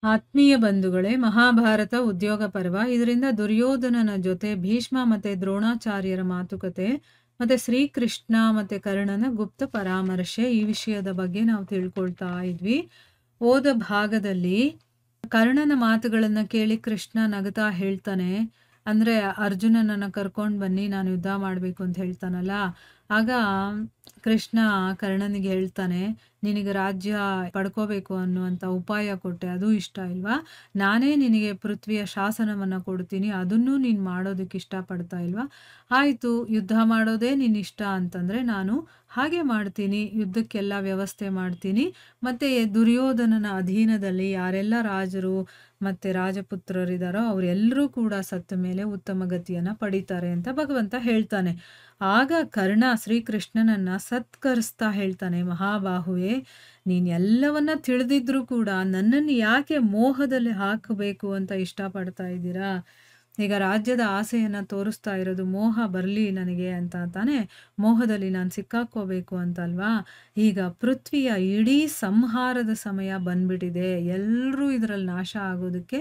ಆತ್ಮೀಯ ಬಂಧುಗಳೇ, ಮಹಾಭಾರತ ಉದ್ಯೋಗ ಪರ್ವ. ಇದರಿಂದ ದುರ್ಯೋಧನನ ಜೊತೆ ಭೀಷ್ಮ ಮತ್ತೆ ದ್ರೋಣಾಚಾರ್ಯರ ಮಾತುಕತೆ, ಮತ್ತೆ ಶ್ರೀಕೃಷ್ಣ ಮತ್ತೆ ಕರ್ಣನ ಗುಪ್ತ ಪರಾಮರ್ಶೆ, ಈ ವಿಷಯದ ಬಗ್ಗೆ ನಾವು ತಿಳ್ಕೊಳ್ತಾ ಇದ್ವಿ. ಹೋದ ಭಾಗದಲ್ಲಿ ಕರ್ಣನ ಮಾತುಗಳನ್ನ ಕೇಳಿ ಕೃಷ್ಣ ನಗತಾ ಹೇಳ್ತಾನೆ, ಅಂದ್ರೆ ಅರ್ಜುನನನ್ನ ಕರ್ಕೊಂಡು ಬನ್ನಿ, ನಾನು ಯುದ್ಧ ಮಾಡಬೇಕು ಅಂತ ಹೇಳ್ತಾನಲ್ಲ. ಆಗ ಕೃಷ್ಣ ಕರ್ಣನಿಗೆ ಹೇಳ್ತಾನೆ, ನಿನಗೆ ರಾಜ್ಯ ಪಡ್ಕೋಬೇಕು ಅನ್ನುವಂಥ ಉಪಾಯ ಕೊಟ್ಟೆ, ಅದು ಇಷ್ಟ ಇಲ್ವಾ? ನಾನೇ ನಿನಗೆ ಪೃಥ್ವಿಯ ಶಾಸನವನ್ನು ಕೊಡ್ತೀನಿ, ಅದನ್ನೂ ನೀನು ಮಾಡೋದಕ್ಕೆ ಇಷ್ಟಪಡ್ತಾ ಇಲ್ವಾ? ಆಯಿತು, ಯುದ್ಧ ಮಾಡೋದೇ ನಿನ್ನ ಇಷ್ಟ ಅಂತಂದರೆ ನಾನು ಹಾಗೆ ಮಾಡ್ತೀನಿ, ಯುದ್ಧಕ್ಕೆಲ್ಲ ವ್ಯವಸ್ಥೆ ಮಾಡ್ತೀನಿ. ಮತ್ತು ದುರ್ಯೋಧನನ ಅಧೀನದಲ್ಲಿ ಯಾರೆಲ್ಲ ರಾಜರು ಮತ್ತು ರಾಜಪುತ್ರರಿದ್ದಾರೋ ಅವರೆಲ್ಲರೂ ಕೂಡ ಸತ್ತ ಮೇಲೆ ಉತ್ತಮ ಗತಿಯನ್ನು ಪಡಿತಾರೆ ಅಂತ ಭಗವಂತ ಹೇಳ್ತಾನೆ. ಆಗ ಕರ್ಣ ಶ್ರೀಕೃಷ್ಣನನ್ನ ಸತ್ಕರಿಸ್ತಾ ಹೇಳ್ತಾನೆ, ಮಹಾಬಾಹುವೆ, ನೀನು ಎಲ್ಲವನ್ನ ತಿಳಿದಿದ್ರೂ ಕೂಡ ನನ್ನನ್ನು ಯಾಕೆ ಮೋಹದಲ್ಲಿ ಹಾಕಬೇಕು ಅಂತ ಇಷ್ಟಪಡ್ತಾ ಇದ್ದೀರಾ? ಈಗ ರಾಜ್ಯದ ಆಸೆಯನ್ನು ತೋರಿಸ್ತಾ ಇರೋದು ಮೋಹ ಬರಲಿ ನನಗೆ ಅಂತ ತಾನೇ, ಮೋಹದಲ್ಲಿ ನಾನು ಸಿಕ್ಕಾಕ್ಕೋಬೇಕು ಅಂತಲ್ವಾ? ಈಗ ಪೃಥ್ವಿಯ ಇಡೀ ಸಂಹಾರದ ಸಮಯ ಬಂದ್ಬಿಟ್ಟಿದೆ, ಎಲ್ಲರೂ ಇದರಲ್ಲಿ ನಾಶ ಆಗೋದಕ್ಕೆ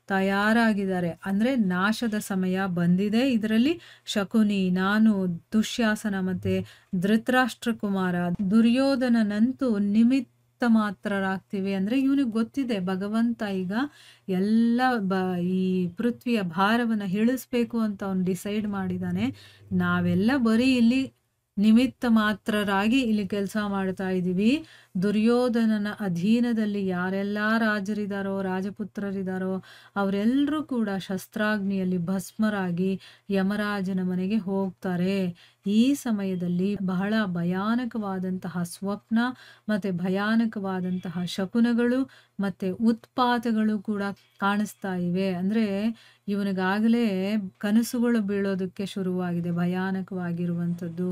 ತಯಾರಾಗಿದ್ದಾರೆ. ಅಂದರೆ ನಾಶದ ಸಮಯ ಬಂದಿದೆ. ಇದರಲ್ಲಿ ಶಕುನಿ, ನಾನು, ದುಶ್ಯಾಸನ ಮತ್ತು ಧೃತರಾಷ್ಟ್ರ ಕುಮಾರ, ದುರ್ಯೋಧನನಂತೂ ನಿಮಿತ್ತ ಮಾತ್ರರಾಗ್ತೀವಿ. ಅಂದರೆ ಇವನಿಗೆ ಗೊತ್ತಿದೆ ಭಗವಂತ ಈಗ ಎಲ್ಲ ಈ ಪೃಥ್ವಿಯ ಭಾರವನ್ನು ಇಳಿಸ್ಬೇಕು ಅಂತ ಅವನು ಡಿಸೈಡ್ ಮಾಡಿದ್ದಾನೆ. ನಾವೆಲ್ಲ ಬರೀ ಇಲ್ಲಿ ನಿಮಿತ್ತ ಮಾತ್ರರಾಗಿ ಇಲ್ಲಿ ಕೆಲಸ ಮಾಡ್ತಾ ಇದ್ದೀವಿ. ದುರ್ಯೋಧನನ ಅಧೀನದಲ್ಲಿ ಯಾರೆಲ್ಲ ರಾಜರಿದ್ದಾರೋ ರಾಜಪುತ್ರರಿದ್ದಾರೋ ಅವರೆಲ್ಲರೂ ಕೂಡ ಶಸ್ತ್ರಾಗ್ನಿಯಲ್ಲಿ ಭಸ್ಮರಾಗಿ ಯಮರಾಜನ ಮನೆಗೆ ಹೋಗ್ತಾರೆ. ಈ ಸಮಯದಲ್ಲಿ ಬಹಳ ಭಯಾನಕವಾದಂತಹ ಸ್ವಪ್ನ ಮತ್ತು ಭಯಾನಕವಾದಂತಹ ಶಕುನಗಳು ಮತ್ತು ಉತ್ಪಾತಗಳು ಕೂಡ ಕಾಣಿಸ್ತಾ ಇವೆ. ಅಂದರೆ ಇವನಿಗಾಗಲೇ ಕನಸುಗಳು ಬೀಳೋದಕ್ಕೆ ಶುರುವಾಗಿದೆ, ಭಯಾನಕವಾಗಿರುವಂಥದ್ದು.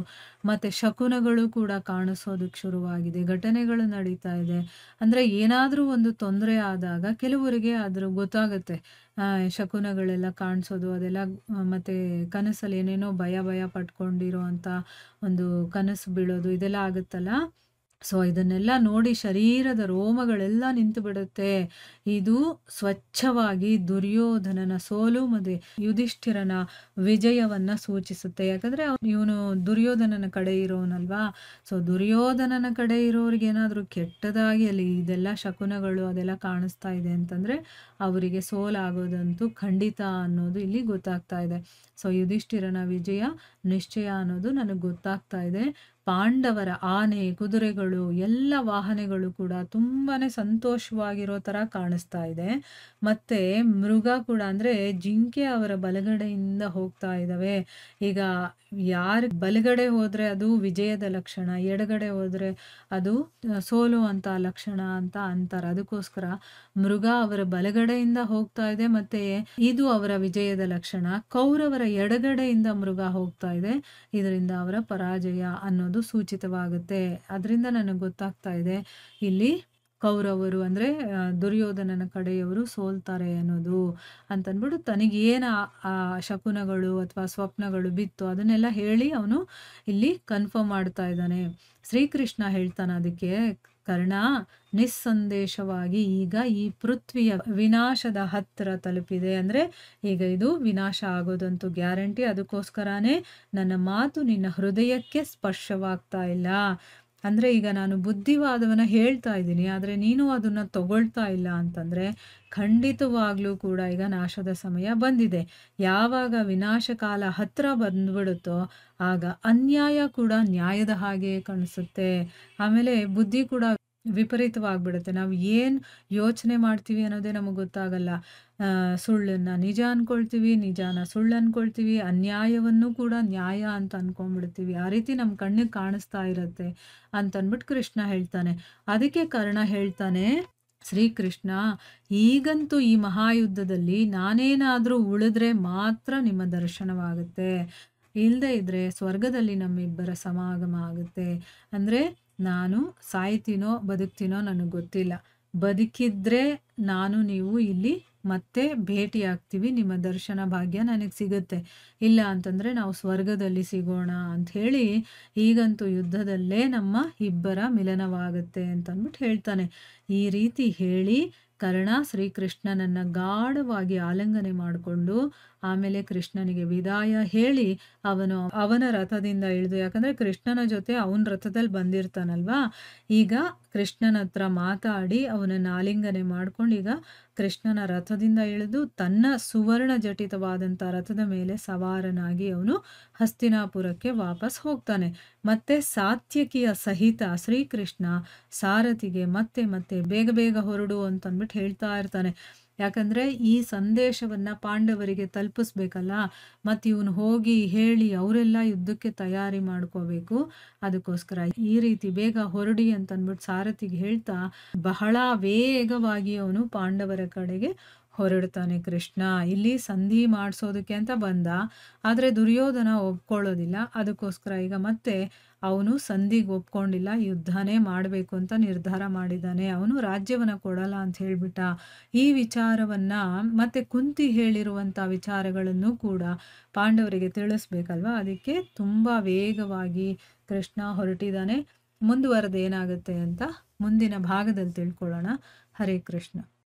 ಮತ್ತು ಶಕುನಗಳು ಕೂಡ ಕಾಣಿಸೋದಕ್ಕೆ ಶುರುವಾಗಿದೆ, ಘಟನೆಗಳು ನಡೀತಾ ಇದೆ. ಅಂದರೆ ಏನಾದರೂ ಒಂದು ತೊಂದರೆ ಆದಾಗ ಕೆಲವರಿಗೆ ಅದ್ರ ಗೊತ್ತಾಗುತ್ತೆ, ಶಕುನಗಳೆಲ್ಲ ಕಾಣಿಸೋದು ಅದೆಲ್ಲ. ಮತ್ತು ಕನಸಲ್ಲಿ ಏನೇನೋ ಭಯ ಪಟ್ಕೊಂಡಿರೋ ಅಂಥ ಒಂದು ಕನಸು ಬೀಳೋದು ಇದೆಲ್ಲ ಆಗುತ್ತಲ್ಲ. ಸೊ ಇದನ್ನೆಲ್ಲ ನೋಡಿ ಶರೀರದ ರೋಮಗಳೆಲ್ಲ ನಿಂತು ಬಿಡುತ್ತೆ. ಇದು ಸ್ವಚ್ಛವಾಗಿ ದುರ್ಯೋಧನನ ಸೋಲು ಮತ್ತು ಯುಧಿಷ್ಠಿರನ ವಿಜಯವನ್ನ ಸೂಚಿಸುತ್ತೆ. ಯಾಕಂದ್ರೆ ಇವನು ದುರ್ಯೋಧನನ ಕಡೆ ಇರೋನಲ್ವಾ. ಸೊ ದುರ್ಯೋಧನನ ಕಡೆ ಇರೋರಿಗೆ ಏನಾದರೂ ಕೆಟ್ಟದಾಗಿ ಅಲ್ಲಿ ಇದೆಲ್ಲ ಶಕುನಗಳು ಅದೆಲ್ಲ ಕಾಣಿಸ್ತಾ ಇದೆ ಅಂತಂದ್ರೆ ಅವರಿಗೆ ಸೋಲಾಗೋದಂತೂ ಖಂಡಿತ ಅನ್ನೋದು ಇಲ್ಲಿ ಗೊತ್ತಾಗ್ತಾ ಇದೆ. ಸೊ ಯುಧಿಷ್ಠಿರನ ವಿಜಯ ನಿಶ್ಚಯ ಅನ್ನೋದು ನನಗೆ ಗೊತ್ತಾಗ್ತಾ ಇದೆ. ಪಾಂಡವರ ಆನೆ, ಕುದುರೆಗಳು, ಎಲ್ಲ ವಾಹನಗಳು ಕೂಡ ತುಂಬಾನೇ ಸಂತೋಷವಾಗಿರೋ ಥರ ಕಾಣಿಸ್ತಾ ಇದೆ. ಮತ್ತೆ ಮೃಗ ಕೂಡ, ಅಂದರೆ ಜಿಂಕೆ ಅವರ ಬಲಗಡೆಯಿಂದ ಹೋಗ್ತಾ ಇದ್ದಾವೆ. ಈಗ ಯಾರು ಬಲಗಡೆ ಹೋದರೆ ಅದು ವಿಜಯದ ಲಕ್ಷಣ, ಎಡಗಡೆ ಹೋದರೆ ಅದು ಸೋಲುವಂಥ ಲಕ್ಷಣ ಅಂತ ಅಂತಾರೆ. ಅದಕ್ಕೋಸ್ಕರ ಮೃಗ ಅವರ ಬಲಗಡೆಯಿಂದ ಹೋಗ್ತಾ ಇದೆ ಮತ್ತು ಇದು ಅವರ ವಿಜಯದ ಲಕ್ಷಣ. ಕೌರವರ ಎಡಗಡೆಯಿಂದ ಮೃಗ ಹೋಗ್ತಾ ಇದೆ, ಇದರಿಂದ ಅವರ ಪರಾಜಯ ಅನ್ನೋದು ಸೂಚಿತವಾಗುತ್ತೆ. ಅದರಿಂದ ನನಗೆ ಗೊತ್ತಾಗ್ತಾ ಇದೆ ಇಲ್ಲಿ ಕೌರವರು ಅಂದರೆ ದುರ್ಯೋಧನನ ಕಡೆಯವರು ಸೋಲ್ತಾರೆ ಅನ್ನೋದು ಅಂತಂದ್ಬಿಟ್ಟು ತನಗೇನು ಆ ಶಕುನಗಳು ಅಥವಾ ಸ್ವಪ್ನಗಳು ಬಿತ್ತು ಅದನ್ನೆಲ್ಲ ಹೇಳಿ ಅವನು ಇಲ್ಲಿ ಕನ್ಫರ್ಮ್ ಮಾಡ್ತಾ ಇದ್ದಾನೆ. ಶ್ರೀಕೃಷ್ಣ ಹೇಳ್ತಾನೆ ಅದಕ್ಕೆ, ಕರ್ಣ, ನಿಸ್ಸಂದೇಶವಾಗಿ ಈಗ ಈ ಪೃಥ್ವಿಯ ವಿನಾಶದ ಹತ್ತಿರ ತಲುಪಿದೆ. ಅಂದರೆ ಈಗ ಇದು ವಿನಾಶ ಆಗೋದಂತೂ ಗ್ಯಾರಂಟಿ. ಅದಕ್ಕೋಸ್ಕರನೇ ನನ್ನ ಮಾತು ನಿನ್ನ ಹೃದಯಕ್ಕೆ ಸ್ಪರ್ಶವಾಗ್ತಾ ಇಲ್ಲ. ಅಂದರೆ ಈಗ ನಾನು ಬುದ್ಧಿವಾದವನ್ನು ಹೇಳ್ತಾ ಇದ್ದೀನಿ, ಆದರೆ ನೀನು ಅದನ್ನು ತಗೊಳ್ತಾ ಇಲ್ಲ ಅಂತಂದರೆ ಖಂಡಿತವಾಗ್ಲೂ ಕೂಡ ಈಗ ನಾಶದ ಸಮಯ ಬಂದಿದೆ. ಯಾವಾಗ ವಿನಾಶಕಾಲ ಹತ್ತಿರ ಬಂದ್ಬಿಡುತ್ತೋ ಆಗ ಅನ್ಯಾಯ ಕೂಡ ನ್ಯಾಯದ ಹಾಗೆ ಕಾಣಿಸುತ್ತೆ. ಆಮೇಲೆ ಬುದ್ಧಿ ಕೂಡ ವಿಪರೀತವಾಗ್ಬಿಡುತ್ತೆ. ನಾವು ಏನು ಯೋಚನೆ ಮಾಡ್ತೀವಿ ಅನ್ನೋದೇ ನಮಗೆ ಗೊತ್ತಾಗಲ್ಲ. ಸುಳ್ಳನ್ನು ನಿಜ ಅಂದ್ಕೊಳ್ತೀವಿ, ನಿಜಾನ ಸುಳ್ಳು ಅಂದ್ಕೊಳ್ತೀವಿ, ಅನ್ಯಾಯವನ್ನು ಕೂಡ ನ್ಯಾಯ ಅಂತ ಅಂದ್ಕೊಂಡ್ಬಿಡ್ತೀವಿ. ಆ ರೀತಿ ನಮ್ಮ ಕಣ್ಣಿಗೆ ಕಾಣಿಸ್ತಾ ಇರುತ್ತೆ ಅಂತಂದ್ಬಿಟ್ಟು ಕೃಷ್ಣ ಹೇಳ್ತಾನೆ. ಅದಕ್ಕೆ ಕರ್ಣ ಹೇಳ್ತಾನೆ, ಶ್ರೀಕೃಷ್ಣ, ಈಗಂತೂ ಈ ಮಹಾಯುದ್ಧದಲ್ಲಿ ನಾನೇನಾದರೂ ಉಳಿದ್ರೆ ಮಾತ್ರ ನಿಮ್ಮ ದರ್ಶನವಾಗುತ್ತೆ, ಇಲ್ಲದೆ ಇದ್ದರೆ ಸ್ವರ್ಗದಲ್ಲಿ ನಮ್ಮಿಬ್ಬರ ಸಮಾಗಮ ಆಗುತ್ತೆ. ಅಂದರೆ ನಾನು ಸಾಯ್ತೀನೋ ಬದುಕ್ತೀನೋ ನನಗೆ ಗೊತ್ತಿಲ್ಲ, ಬದುಕಿದ್ರೆ ನಾನು ನೀವು ಇಲ್ಲಿ ಮತ್ತೆ ಭೇಟಿ ಆಗ್ತೀವಿ, ನಿಮ್ಮ ದರ್ಶನ ಭಾಗ್ಯ ನನಗೆ ಸಿಗುತ್ತೆ. ಇಲ್ಲ ಅಂತಂದರೆ ನಾವು ಸ್ವರ್ಗದಲ್ಲಿ ಸಿಗೋಣ ಅಂಥೇಳಿ ಈಗಂತೂ ಯುದ್ಧದಲ್ಲೇ ನಮ್ಮ ಇಬ್ಬರ ಮಿಲನವಾಗುತ್ತೆ ಅಂತಂದ್ಬಿಟ್ಟು ಹೇಳ್ತಾನೆ. ಈ ರೀತಿ ಹೇಳಿ ಕರ್ಣ ಶ್ರೀಕೃಷ್ಣನನ್ನ ಗಾಢವಾಗಿ ಆಲಿಂಗನೆ ಮಾಡಿಕೊಂಡು ಆಮೇಲೆ ಕೃಷ್ಣನಿಗೆ ವಿದಾಯ ಹೇಳಿ ಅವನ ರಥದಿಂದ ಇಳಿದು, ಯಾಕಂದ್ರೆ ಕೃಷ್ಣನ ಜೊತೆ ಅವನ ರಥದಲ್ಲಿ ಬಂದಿರ್ತಾನಲ್ವಾ, ಈಗ ಕೃಷ್ಣನ ಹತ್ರ ಮಾತಾಡಿ ಅವನನ್ನ ಆಲಿಂಗನೆ ಮಾಡ್ಕೊಂಡು ಈಗ ಕೃಷ್ಣನ ರಥದಿಂದ ಇಳಿದು ತನ್ನ ಸುವರ್ಣ ಜಟಿತವಾದಂಥ ರಥದ ಮೇಲೆ ಸವಾರನಾಗಿ ಅವನು ಹಸ್ತಿನಾಪುರಕ್ಕೆ ವಾಪಸ್ ಹೋಗ್ತಾನೆ. ಮತ್ತೆ ಸಾತ್ಯಕಿಯ ಸಹಿತ ಶ್ರೀಕೃಷ್ಣ ಸಾರಥಿಗೆ ಮತ್ತೆ ಮತ್ತೆ ಬೇಗ ಬೇಗ ಹೊರಡು ಅಂತಂದ್ಬಿಟ್ಟು ಹೇಳ್ತಾ ಇರ್ತಾನೆ. ಯಾಕಂದ್ರೆ ಈ ಸಂದೇಶವನ್ನ ಪಾಂಡವರಿಗೆ ತಲುಪಿಸ್ಬೇಕಲ್ಲ, ಮತ್ತು ಇವನು ಹೋಗಿ ಹೇಳಿ ಅವರೆಲ್ಲ ಯುದ್ಧಕ್ಕೆ ತಯಾರಿ ಮಾಡ್ಕೋಬೇಕು. ಅದಕ್ಕೋಸ್ಕರ ಈ ರೀತಿ ಬೇಗ ಹೊರಡಿ ಅಂತಂದ್ಬಿಟ್ಟು ಸಾರಥಿಗೆ ಹೇಳ್ತಾ ಬಹಳ ವೇಗವಾಗಿ ಅವನು ಪಾಂಡವರ ಕಡೆಗೆ ಹೊರಡ್ತಾನೆ ಕೃಷ್ಣ. ಇಲ್ಲಿ ಸಂಧಿ ಮಾಡಿಸೋದಕ್ಕೆ ಅಂತ ಬಂದ, ಆದರೆ ದುರ್ಯೋಧನ ಒಪ್ಕೊಳ್ಳೋದಿಲ್ಲ. ಅದಕ್ಕೋಸ್ಕರ ಈಗ ಮತ್ತೆ ಅವನು ಸಂಧಿಗೆ ಒಪ್ಕೊಂಡಿಲ್ಲ, ಯುದ್ಧನೇ ಮಾಡಬೇಕು ಅಂತ ನಿರ್ಧಾರ ಮಾಡಿದ್ದಾನೆ. ಅವನು ರಾಜ್ಯವನ್ನ ಕೊಡಲ್ಲ ಅಂತ ಹೇಳ್ಬಿಟ್ಟ. ಈ ವಿಚಾರವನ್ನ ಮತ್ತೆ ಕುಂತಿ ಹೇಳಿರುವಂಥ ವಿಚಾರಗಳನ್ನು ಕೂಡ ಪಾಂಡವರಿಗೆ ತಿಳಿಸ್ಬೇಕಲ್ವಾ, ಅದಕ್ಕೆ ತುಂಬ ವೇಗವಾಗಿ ಕೃಷ್ಣ ಹೊರಟಿದ್ದಾನೆ. ಮುಂದುವರೆದು ಏನಾಗುತ್ತೆ ಅಂತ ಮುಂದಿನ ಭಾಗದಲ್ಲಿ ತಿಳ್ಕೊಳ್ಳೋಣ. ಹರೇ ಕೃಷ್ಣ.